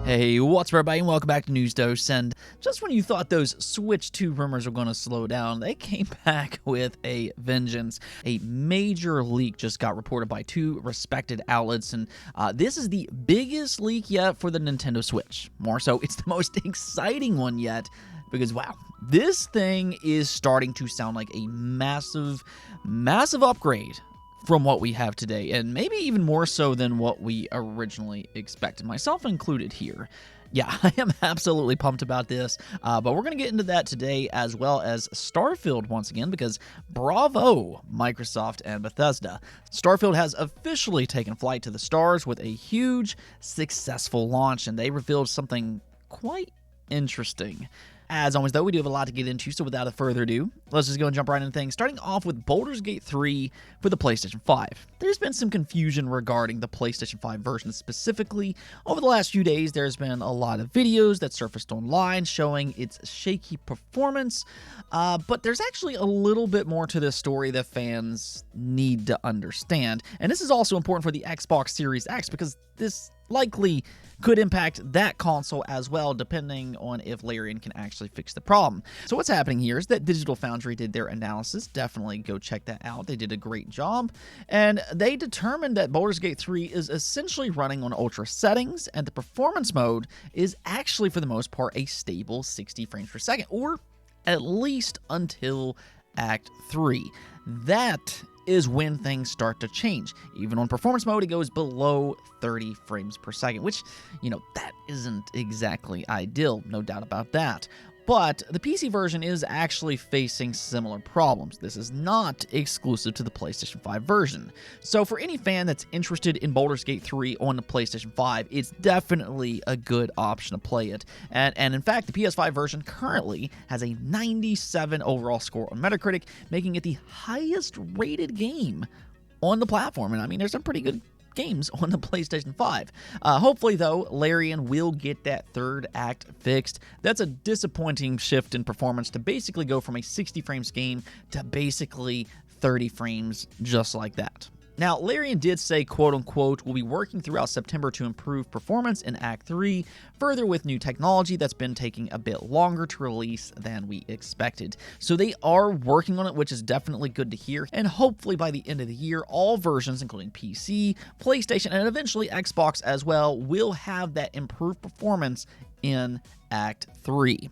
Hey, what's up everybody, and welcome back to News Dose. And just when you thought those Switch 2 rumors were going to slow down, they came back with a vengeance. A major leak just got reported by two respected outlets, and this is the biggest leak yet for the Nintendo Switch. More so, it's the most exciting one yet, because wow, this thing is starting to sound like a massive upgrade from what we have today, and maybe even more so than what we originally expected, myself included here. Yeah, I am absolutely pumped about this, but we're going to get into that today, as well as Starfield once again, because bravo, Microsoft and Bethesda. Starfield has officially taken flight to the stars with a huge, successful launch, and they revealed something quite interesting. As always, though, we do have a lot to get into, so without further ado, let's just go and jump right into things, starting off with Baldur's Gate 3 for the PlayStation 5. There's been some confusion regarding the PlayStation 5 version specifically. Over the last few days, there's been a lot of videos that surfaced online showing its shaky performance, but there's actually a little bit more to this story that fans need to understand. And this is also important for the Xbox Series X, because this likely could impact that console as well, depending on if Larian can actually fix the problem. So what's happening here is that Digital Foundry did their analysis. Definitely go check that out. They did a great job, and they determined that Baldur's Gate 3 is essentially running on ultra settings, and the performance mode is actually, for the most part, a stable 60 frames per second, or at least until Act 3. That is when things start to change. Even on performance mode, it goes below 30 frames per second, which, that isn't exactly ideal, no doubt about that. But the PC version is actually facing similar problems. This is not exclusive to the PlayStation 5 version. So for any fan that's interested in Baldur's Gate 3 on the PlayStation 5, it's definitely a good option to play it. And in fact, the PS5 version currently has a 97 overall score on Metacritic, making it the highest rated game on the platform. And I mean, there's some pretty good games on the PlayStation 5. Hopefully, though, Larian will get that third act fixed. That's a disappointing shift in performance to basically go from a 60 frames game to basically 30 frames just like that. Now, Larian did say, quote-unquote, we'll be working throughout September to improve performance in Act 3, further with new technology that's been taking a bit longer to release than we expected. So they are working on it, which is definitely good to hear, and hopefully by the end of the year, all versions, including PC, PlayStation, and eventually Xbox as well, will have that improved performance in Act 3.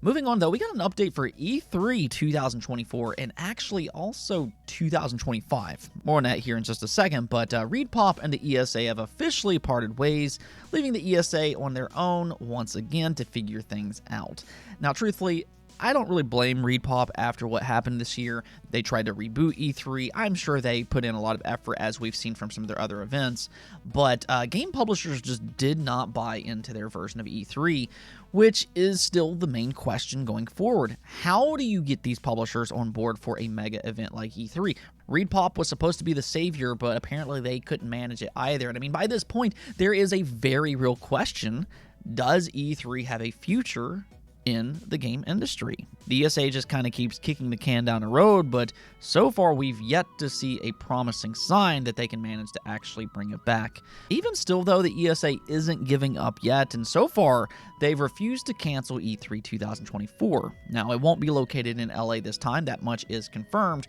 Moving on, though, we got an update for E3 2024 and actually also 2025. More on that here in just a second, but ReedPop and the ESA have officially parted ways, leaving the ESA on their own once again to figure things out. Now, truthfully, I don't really blame ReedPop after what happened this year. They tried to reboot E3. I'm sure they put in a lot of effort, as we've seen from some of their other events, but game publishers just did not buy into their version of E3, which is still the main question going forward. How do you get these publishers on board for a mega event like E3? ReedPop was supposed to be the savior, but apparently they couldn't manage it either. And I mean, by this point, there is a very real question. Does E3 have a future in the game industry? The ESA just kind of keeps kicking the can down the road, but so far we've yet to see a promising sign that they can manage to actually bring it back. Even still, though, the ESA isn't giving up yet, and so far they've refused to cancel E3 2024. Now, it won't be located in LA this time, that much is confirmed,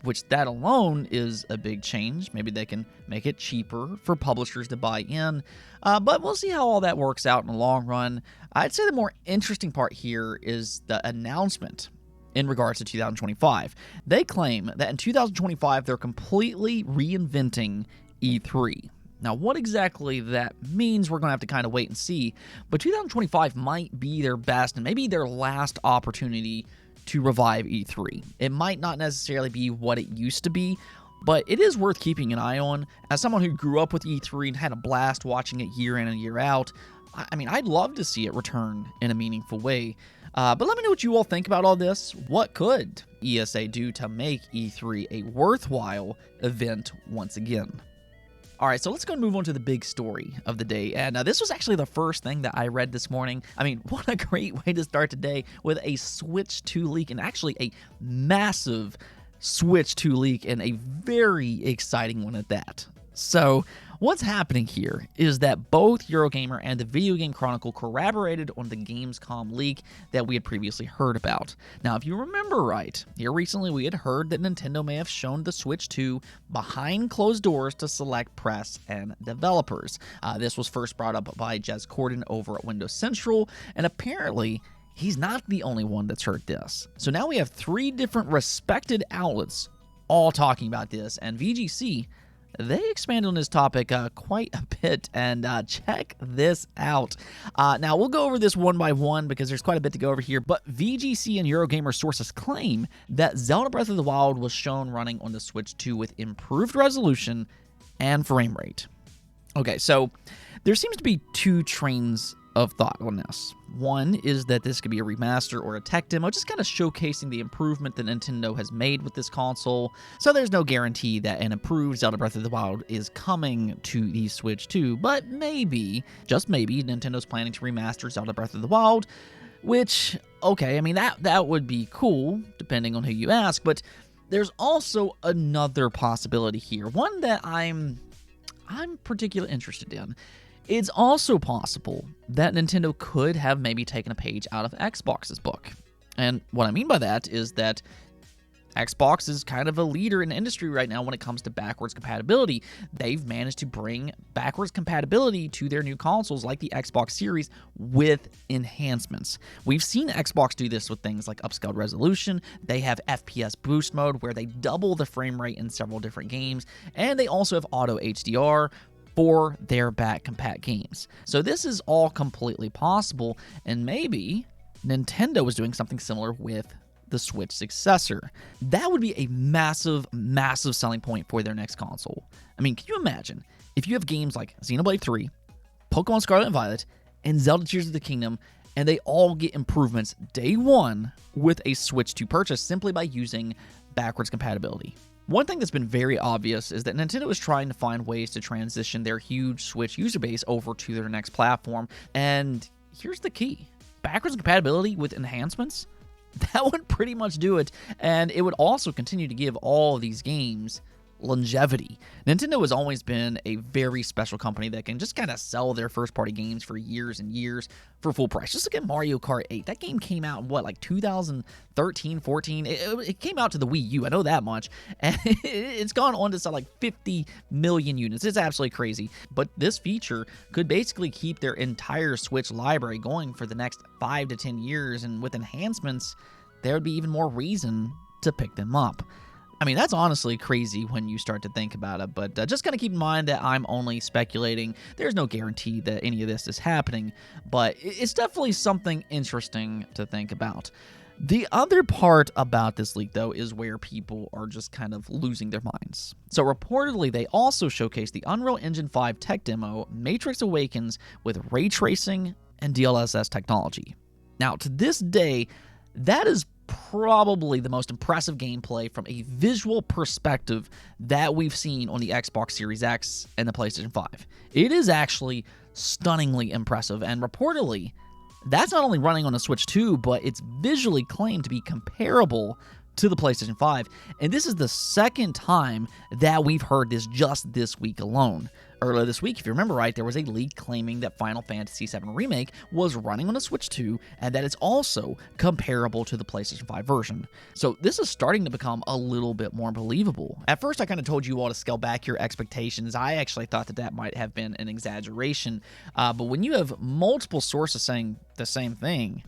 which that alone is a big change. Maybe they can make it cheaper for publishers to buy in, but we'll see how all that works out in the long run. I'd say the more interesting part here is the announcement in regards to 2025. They claim that in 2025, they're completely reinventing E3. Now, what exactly that means, we're going to have to kind of wait and see, but 2025 might be their best and maybe their last opportunity to revive E3. It might not necessarily be what it used to be, but it is worth keeping an eye on. As someone who grew up with E3 and had a blast watching it year in and year out, I mean, I'd love to see it return in a meaningful way. But let me know what you all think about all this. What could ESA do to make E3 a worthwhile event once again? All right, so let's go and move on to the big story of the day. And this was actually the first thing that I read this morning. I mean, what a great way to start today with a Switch 2 leak, and actually a massive Switch 2 leak, and a very exciting one at that. So What's happening here is that both Eurogamer and the Video Game Chronicle corroborated on the Gamescom leak that we had previously heard about. Now, if you remember right, here recently we had heard that Nintendo may have shown the Switch 2 behind closed doors to select press and developers. This was first brought up by Jez Corden over at Windows Central, and apparently he's not the only one that's heard this. So now we have 3 different respected outlets all talking about this, and VGC, they expanded on this topic quite a bit, and check this out. Now, we'll go over this one by one because there's quite a bit to go over here, but VGC and Eurogamer sources claim that Zelda Breath of the Wild was shown running on the Switch 2 with improved resolution and frame rate. Okay, so there seems to be 2 trains of thought on this. One is that this could be a remaster or a tech demo, just kind of showcasing the improvement that Nintendo has made with this console. So there's no guarantee that an improved Zelda Breath of the Wild is coming to the Switch 2, but maybe, just maybe, Nintendo's planning to remaster Zelda Breath of the Wild, which, okay, I mean, that would be cool, depending on who you ask, but there's also another possibility here, one that I'm particularly interested in. It's also possible that Nintendo could have maybe taken a page out of Xbox's book. And what I mean by that is that Xbox is kind of a leader in the industry right now when it comes to backwards compatibility. They've managed to bring backwards compatibility to their new consoles like the Xbox Series with enhancements. We've seen Xbox do this with things like upscaled resolution. They have FPS boost mode where they double the frame rate in several different games, and they also have auto HDR for their back compat games. So this is all completely possible, and maybe Nintendo was doing something similar with the Switch successor. That would be a massive, massive selling point for their next console. I mean, can you imagine if you have games like Xenoblade 3, Pokemon Scarlet and Violet, and Zelda Tears of the Kingdom, and they all get improvements day one with a Switch 2 purchase simply by using backwards compatibility? One thing that's been very obvious is that Nintendo is trying to find ways to transition their huge Switch user base over to their next platform, and here's the key. Backwards compatibility with enhancements? That would pretty much do it, and it would also continue to give all of these games longevity. Nintendo has always been a very special company that can just kind of sell their first-party games for years and years for full price. Just look at Mario Kart 8. That game came out in, like 2013, 14? It came out to the Wii U, I know that much, and it's gone on to sell like 50 million units. It's absolutely crazy. But this feature could basically keep their entire Switch library going for the next 5 to 10 years, and with enhancements, there would be even more reason to pick them up. I mean, that's honestly crazy when you start to think about it, but just kind of keep in mind that I'm only speculating. There's no guarantee that any of this is happening, but it's definitely something interesting to think about. The other part about this leak, though, is where people are just kind of losing their minds. So reportedly, they also showcased the Unreal Engine 5 tech demo, Matrix Awakens, with ray tracing and DLSS technology. Now, to this day, that is probably the most impressive gameplay from a visual perspective that we've seen on the Xbox Series X and the PlayStation 5. It is actually stunningly impressive, and reportedly, that's not only running on a Switch 2, but it's visually claimed to be comparable to the PlayStation 5, and this is the second time that we've heard this just this week alone. Earlier this week, if you remember right, there was a leak claiming that Final Fantasy VII Remake was running on a Switch 2 and that it's also comparable to the PlayStation 5 version. So this is starting to become a little bit more believable. At first, I kind of told you all to scale back your expectations. I actually thought that might have been an exaggeration, but when you have multiple sources saying the same thing,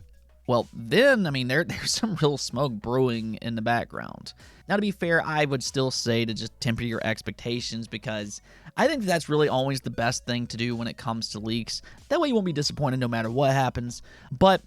well, then, I mean, there's some real smoke brewing in the background. Now, to be fair, I would still say to just temper your expectations because I think that's really always the best thing to do when it comes to leaks. That way you won't be disappointed no matter what happens. But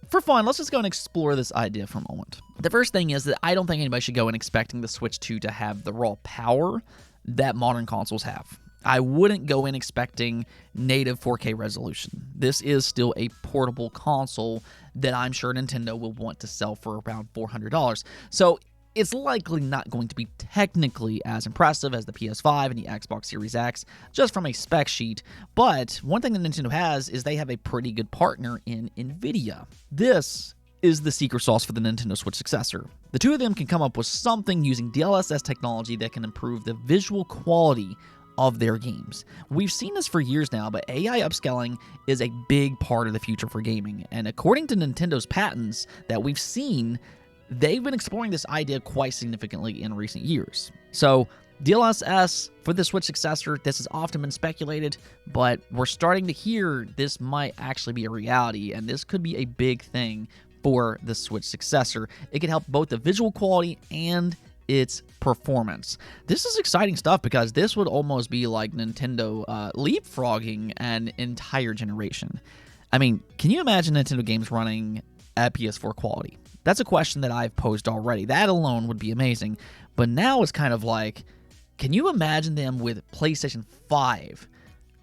for fun, let's just go and explore this idea for a moment. The first thing is that I don't think anybody should go in expecting the Switch 2 to have the raw power that modern consoles have. I wouldn't go in expecting native 4K resolution. This is still a portable console that I'm sure Nintendo will want to sell for around $400. So it's likely not going to be technically as impressive as the PS5 and the Xbox Series X, just from a spec sheet. But one thing that Nintendo has is they have a pretty good partner in NVIDIA. This is the secret sauce for the Nintendo Switch successor. The two of them can come up with something using DLSS technology that can improve the visual quality of their games. We've seen this for years now, but AI upscaling is a big part of the future for gaming. And according to Nintendo's patents that we've seen, they've been exploring this idea quite significantly in recent years. So DLSS for the Switch successor, this has often been speculated, but we're starting to hear this might actually be a reality, and this could be a big thing for the Switch successor. It could help both the visual quality and its performance. This is exciting stuff because this would almost be like Nintendo leapfrogging an entire generation. I mean, can you imagine Nintendo games running at PS4 quality? That's a question that I've posed already. That alone would be amazing. But now it's kind of like, can you imagine them with PlayStation 5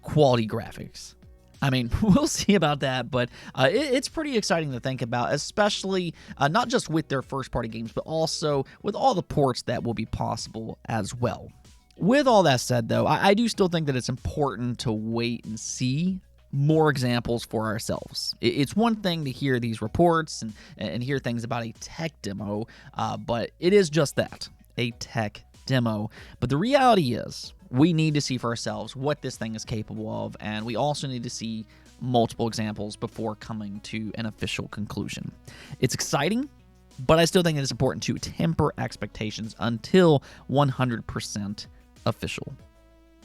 quality graphics? I mean, we'll see about that, but it's pretty exciting to think about, especially not just with their first-party games, but also with all the ports that will be possible as well. With all that said, though, I do still think that it's important to wait and see more examples for ourselves. It's one thing to hear these reports and hear things about a tech demo, but it is just that, a tech demo. But the reality is, we need to see for ourselves what this thing is capable of, and we also need to see multiple examples before coming to an official conclusion. It's exciting, but I still think it's important to temper expectations until 100% official.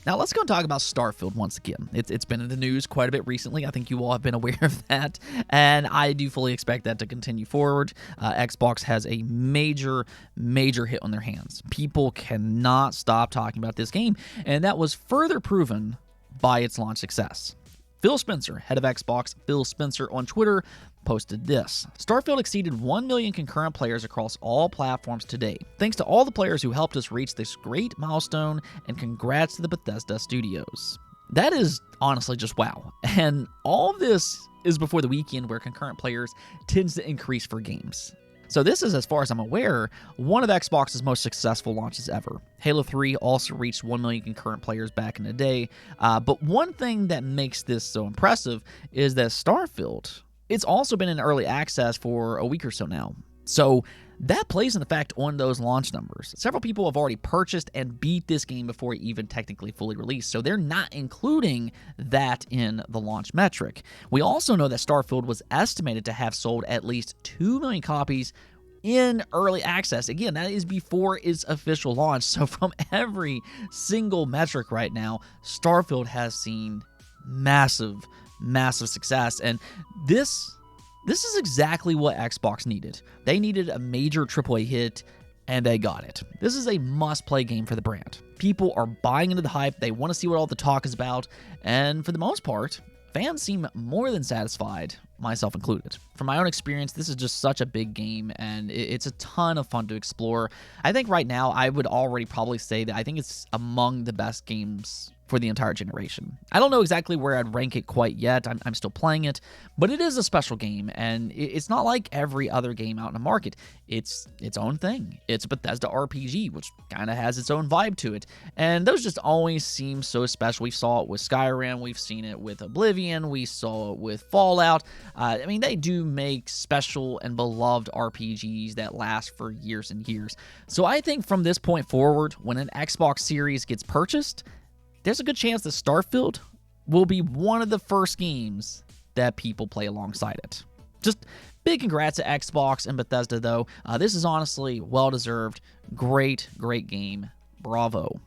Now let's go and talk about Starfield once again. It's been in the news quite a bit recently. I think you all have been aware of that, and I do fully expect that to continue forward. Xbox has a major hit on their hands. People cannot stop talking about this game, and that was further proven by its launch success. Phil Spencer, head of Xbox, Phil Spencer on Twitter, posted this. Starfield exceeded 1 million concurrent players across all platforms today. Thanks to all the players who helped us reach this great milestone, and congrats to the Bethesda studios. That is honestly just wow. And all of this is before the weekend where concurrent players tends to increase for games. So this is, as far as I'm aware, one of Xbox's most successful launches ever. Halo 3 also reached 1 million concurrent players back in the day, but one thing that makes this so impressive is that Starfield, it's also been in early access for a week or so now. So that plays an effect on those launch numbers. Several people have already purchased and beat this game before it even technically fully released, so they're not including that in the launch metric. We also know that Starfield was estimated to have sold at least 2 million copies in early access. Again, that is before its official launch, so from every single metric right now, Starfield has seen massive success, and this is exactly what Xbox needed. They needed a major AAA hit, and they got it. This is a must-play game for the brand. People are buying into the hype, they want to see what all the talk is about, and for the most part, fans seem more than satisfied, myself included. From my own experience, this is just such a big game, and it's a ton of fun to explore. I think right now, I would already probably say that I think it's among the best games for the entire generation. I don't know exactly where I'd rank it quite yet. I'm still playing it, but it is a special game, and it's not like every other game out in the market. It's its own thing. It's a Bethesda RPG, which kind of has its own vibe to it, and those just always seem so special. We saw it with Skyrim, we've seen it with Oblivion, we saw it with Fallout. I mean, they do make special and beloved RPGs that last for years and years. So I think from this point forward, when an Xbox Series gets purchased, there's a good chance that Starfield will be one of the first games that people play alongside it. Just big congrats to Xbox and Bethesda, though. This is honestly well-deserved. Great game. Bravo.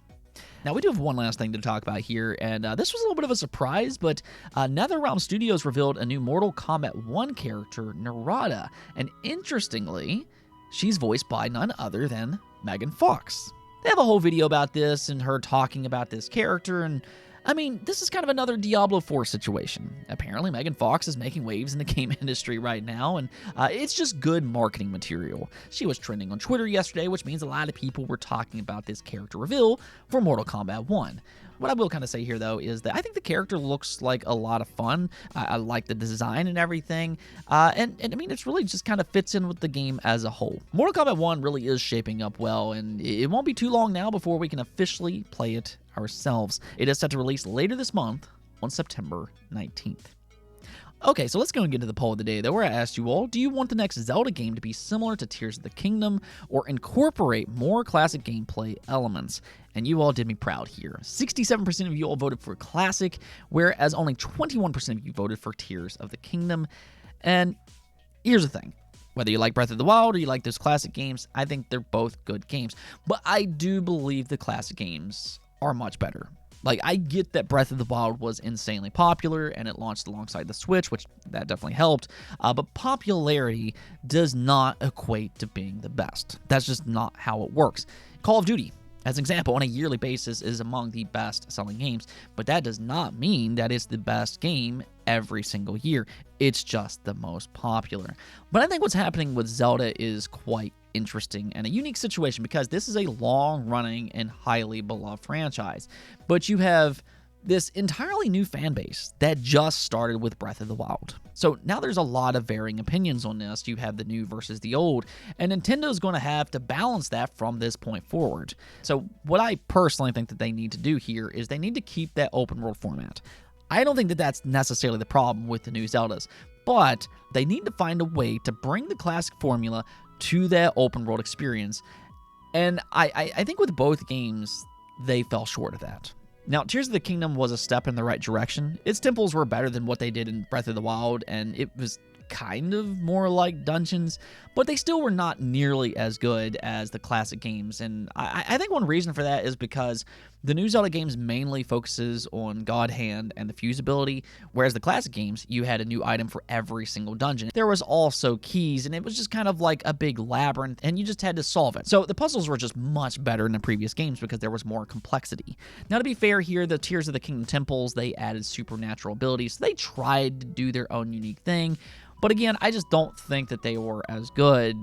Now, we do have one last thing to talk about here, and this was a little bit of a surprise, but NetherRealm Studios revealed a new Mortal Kombat 1 character, Narada, and interestingly, she's voiced by none other than Megan Fox. They have a whole video about this and her talking about this character, and I mean, this is kind of another Diablo 4 situation. Apparently, Megan Fox is making waves in the game industry right now, and it's just good marketing material. She was trending on Twitter yesterday, which means a lot of people were talking about this character reveal for Mortal Kombat 1. What I will kind of say here, though, is that I think the character looks like a lot of fun. I like the design and everything, and I mean, it's really just kind of fits in with the game as a whole. Mortal Kombat 1 really is shaping up well, and it won't be too long now before we can officially play it ourselves. It is set to release later this month on September 19th. Okay, so let's go and get to the poll of the day, though, where I asked you all, do you want the next Zelda game to be similar to Tears of the Kingdom or incorporate more classic gameplay elements? And you all did me proud here. 67% of you all voted for classic, whereas only 21% of you voted for Tears of the Kingdom. And here's the thing. Whether you like Breath of the Wild or you like those classic games, I think they're both good games. But I do believe the classic games are much better. Like, I get that Breath of the Wild was insanely popular and it launched alongside the Switch, which that definitely helped. But popularity does not equate to being the best. That's just not how it works. Call of Duty, as an example, on a yearly basis is among the best-selling games, but that does not mean that it's the best game every single year. It's just the most popular. But I think what's happening with Zelda is quite interesting and a unique situation because this is a long-running and highly beloved franchise. But you have this entirely new fan base that just started with Breath of the Wild. So now there's a lot of varying opinions on this. You have the new versus the old, and Nintendo's going to have to balance that from this point forward. So what I personally think that they need to do here is they need to keep that open world format. I don't think that that's necessarily the problem with the new Zeldas, but they need to find a way to bring the classic formula to that open world experience. And I think with both games, they fell short of that. Now, Tears of the Kingdom was a step in the right direction. Its temples were better than what they did in Breath of the Wild, and it was kind of more like dungeons, but they still were not nearly as good as the classic games. And I think one reason for that is because the new Zelda games mainly focuses on God Hand and the fuse ability, whereas the classic games, you had a new item for every single dungeon. There was also keys, and it was just kind of like a big labyrinth, and you just had to solve it. So the puzzles were just much better in the previous games because there was more complexity. Now, to be fair here, the Tears of the Kingdom temples, they added supernatural abilities, so they tried to do their own unique thing. But again, I just don't think that they were as good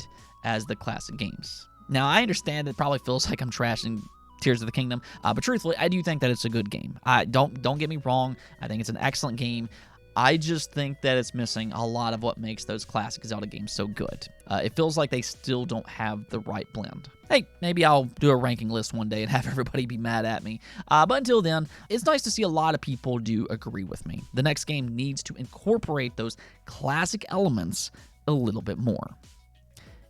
as the classic games. Now, I understand it probably feels like I'm trashing Tears of the Kingdom, but truthfully, I do think that it's a good game. Don't get me wrong. I think it's an excellent game. I just think that it's missing a lot of what makes those classic Zelda games so good. It feels like they still don't have the right blend. Hey, maybe I'll do a ranking list one day and have everybody be mad at me. But until then, it's nice to see a lot of people do agree with me. The next game needs to incorporate those classic elements a little bit more.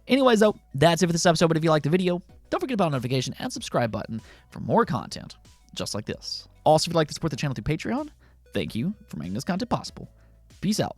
Anyways, though, that's it for this episode. But if you liked the video, don't forget about the notification and subscribe button for more content just like this. Also, if you'd like to support the channel through Patreon, thank you for making this content possible. Peace out.